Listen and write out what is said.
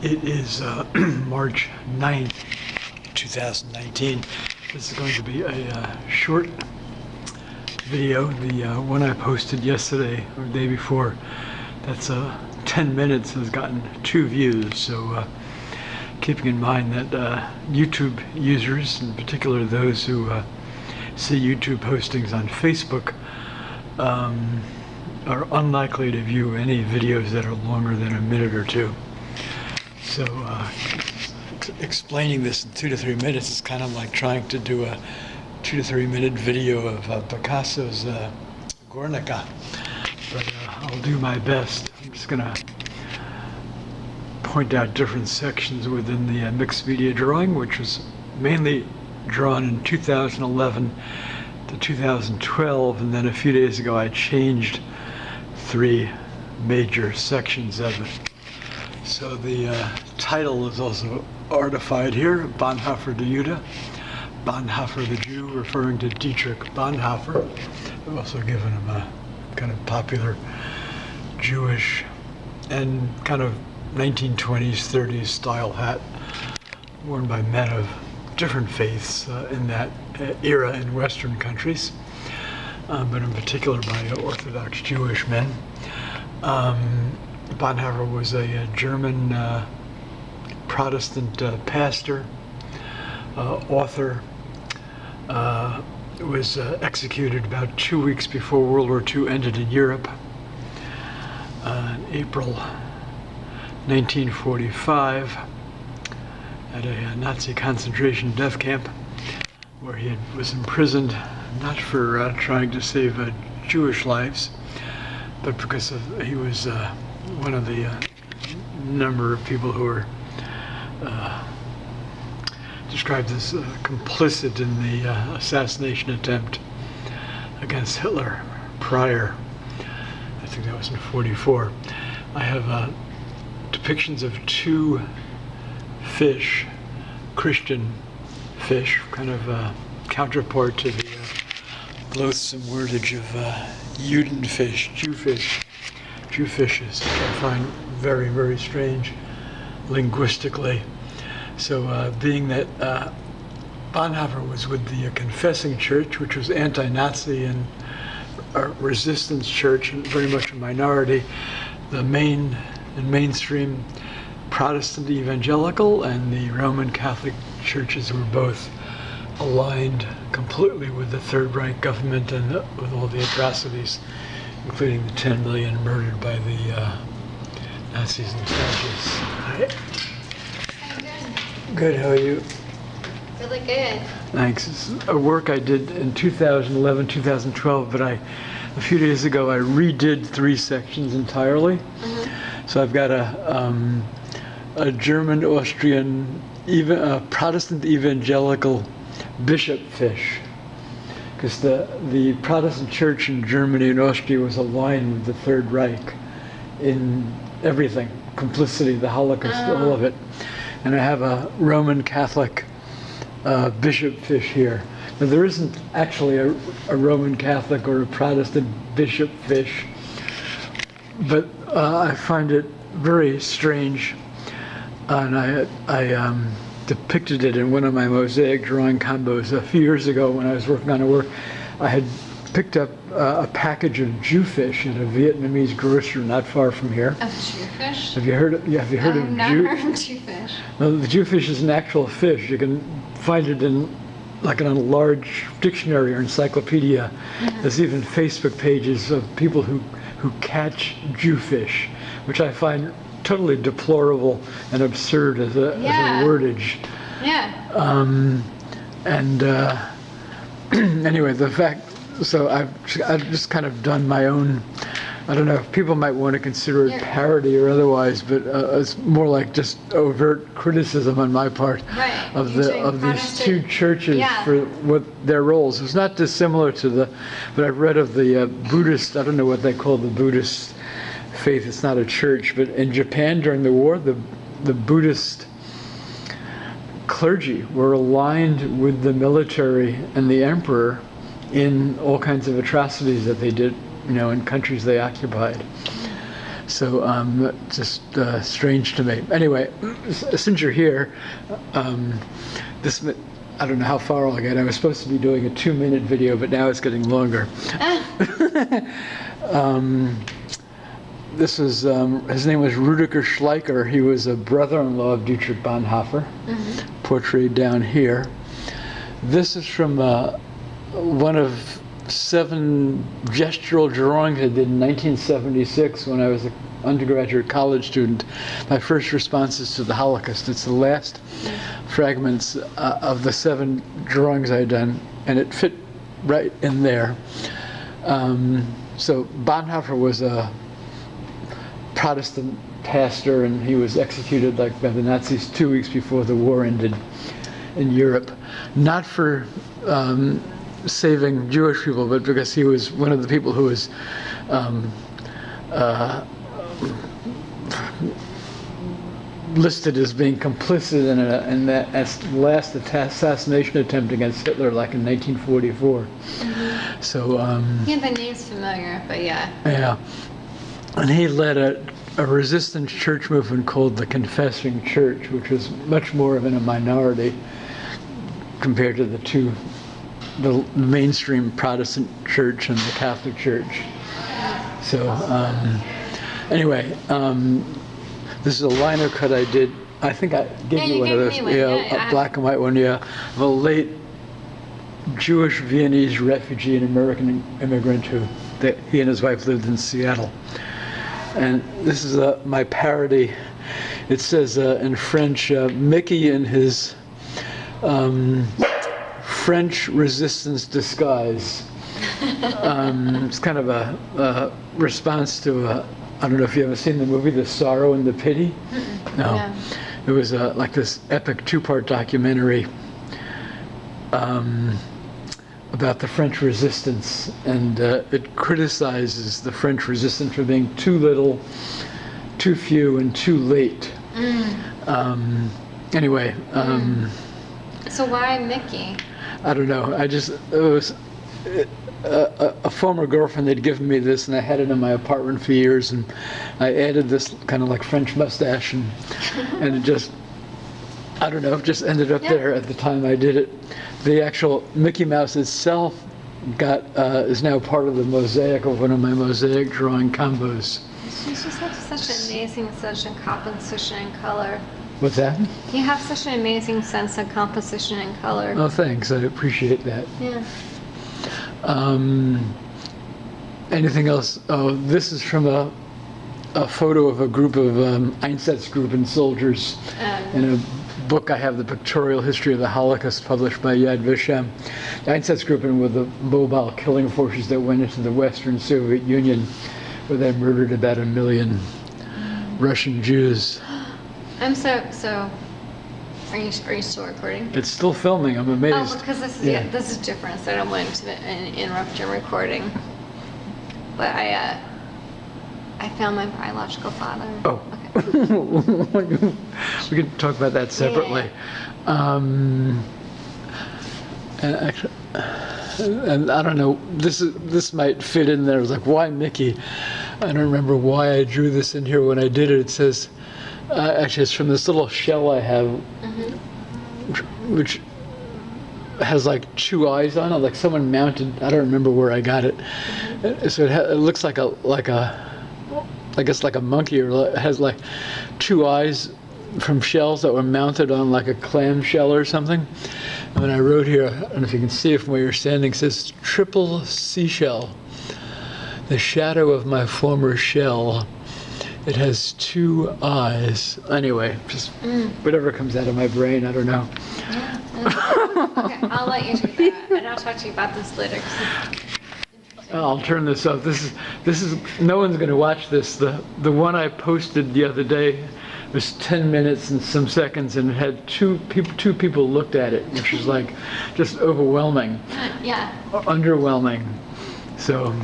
It is March 9th, 2019. This is going to be a short video. The one I posted yesterday or the day before, that's 10 minutes, has gotten 2 views. So keeping in mind that YouTube users, in particular those who see YouTube postings on Facebook, are unlikely to view any videos that are longer than a minute or 2. So explaining this in 2 to 3 minutes is kind of like trying to do a 2 to 3 minute video of Picasso's Guernica, but I'll do my best. I'm just going to point out different sections within the mixed media drawing, which was mainly drawn in 2011 to 2012, and then a few days ago I changed 3 major sections of it. So the title is also artified here, Bonhoeffer der Jude, Bonhoeffer the Jew, referring to Dietrich Bonhoeffer. I've also given him a kind of popular Jewish and kind of 1920s, 30s style hat worn by men of different faiths in that era in Western countries, but in particular by Orthodox Jewish men. Bonhoeffer was a German Protestant pastor, author, was executed about 2 weeks before World War II ended in Europe in April 1945 at a Nazi concentration death camp, where he was imprisoned not for trying to save Jewish lives, but because he was one of the number of people who were described as complicit in the assassination attempt against Hitler prior. I think that was in '44. I have depictions of 2 fish, Christian fish, kind of counterpart to the loathsome wordage of Judenfisch, Jewfishes, which I find very, very strange linguistically. So being that Bonhoeffer was with the Confessing Church, which was anti-Nazi and a resistance church, and very much a minority, the mainstream Protestant evangelical and the Roman Catholic churches were both aligned completely with the Third Reich government and with all the atrocities, including the 10 million murdered by the Nazis and fascists. Hi. Good, how are you? Really good. Thanks. It's a work I did in 2011, 2012, but a few days ago I redid 3 sections entirely. Mm-hmm. So I've got a German, Austrian, Protestant evangelical Bischofsfisch, because the Protestant church in Germany and Austria was aligned with the Third Reich in everything, complicity, the Holocaust, all of it. And I have a Roman Catholic Bischofsfisch here. Now there isn't actually a Roman Catholic or a Protestant Bischofsfisch, but I find it very strange, and I depicted it in one of my mosaic drawing combos a few years ago when I was working on a work. I had picked up a package of Jewfish at a Vietnamese grocer not far from here. Of Jewfish? Have you heard of I've never heard of Jewfish. No, the Jewfish is an actual fish. You can find it in like in a large dictionary or encyclopedia. Mm-hmm. There's even Facebook pages of people who catch Jewfish, which I find totally deplorable and absurd as a wordage. Yeah. Anyway, the fact. So I've just kind of done my own. I don't know if people might want to consider it parody or otherwise, but it's more like just overt criticism on my part of these 2 churches for what their roles. It's not dissimilar to but I've read of the Buddhist. I don't know what they call the Buddhist faith. It's not a church, but in Japan during the war, the Buddhist clergy were aligned with the military and the emperor in all kinds of atrocities that they did, in countries they occupied. So just strange to me. Anyway, since you're here, this, I don't know how far I'll get. I was supposed to be doing a 2-minute video, but now it's getting longer. This is, his name was Rudiger Schleicher. He was a brother-in-law of Dietrich Bonhoeffer, portrayed down here. This is from one of 7 gestural drawings I did in 1976 when I was an undergraduate college student. My first responses to the Holocaust. It's the last fragments of the 7 drawings I'd done, and it fit right in there. So Bonhoeffer was a Protestant pastor, and he was executed by the Nazis 2 weeks before the war ended in Europe. Not for saving Jewish people, but because he was one of the people who was listed as being complicit in that last assassination attempt against Hitler, like in 1944. So Yeah, the name's familiar, but yeah. yeah, and he led a resistance church movement called the Confessing Church, which was much more of in a minority compared to the mainstream Protestant church and the Catholic Church. So anyway, this is a liner cut I did. I think I gave you one of those. A black and white one, of a late Jewish Viennese refugee and American immigrant he and his wife lived in Seattle. And this is my parody. It says in French, Mickey in his French resistance disguise. It's kind of a response to I don't know if you ever seen the movie The Sorrow and the Pity. No. Yeah. It was like this epic 2-part documentary about the French resistance, and it criticizes the French resistance for being too little, too few, and too late. Anyway. So why Mickey? I don't know. It was a former girlfriend had given me this, and I had it in my apartment for years, and I added this kind of like French mustache, and it just, I don't know, it just ended up there at the time I did it. The actual Mickey Mouse itself is now part of the mosaic of one of my mosaic drawing combos. You just have such an amazing sense of composition and color. What's that? You have such an amazing sense of composition and color. Oh, thanks. I appreciate that. Yeah. Anything else? Oh, this is from a photo of a group of Einsatzgruppen soldiers in a book I have, The Pictorial History of the Holocaust, published by Yad Vashem. The Einsatzgruppen were the mobile killing forces that went into the Western Soviet Union, where they murdered about 1 million Russian Jews. I'm so. Are you still recording? It's still filming. I'm amazed. Oh, because this is different. So I don't want to interrupt your recording. But I found my biological father. Oh. Okay. We can talk about that separately. And actually, and I don't know. This might fit in there. It's like, why Mickey? I don't remember why I drew this in here when I did it. It says. Actually, it's from this little shell I have, which has like 2 eyes on it, like someone mounted. I don't remember where I got it. So it looks like a, I guess like a monkey, or it has like 2 eyes from shells that were mounted on like a clam shell or something. And when I wrote here, I don't know if you can see it from where you're standing, it says triple seashell, the shadow of my former shell. It has 2 eyes. Anyway, just whatever comes out of my brain, I don't know. Okay, I'll let you do that, and I'll talk to you about this later. I'll turn this up. This is. No one's going to watch this. The one I posted the other day was 10 minutes and some seconds, and it had 2 people looked at it, which was like just overwhelming. Yeah. Underwhelming. So.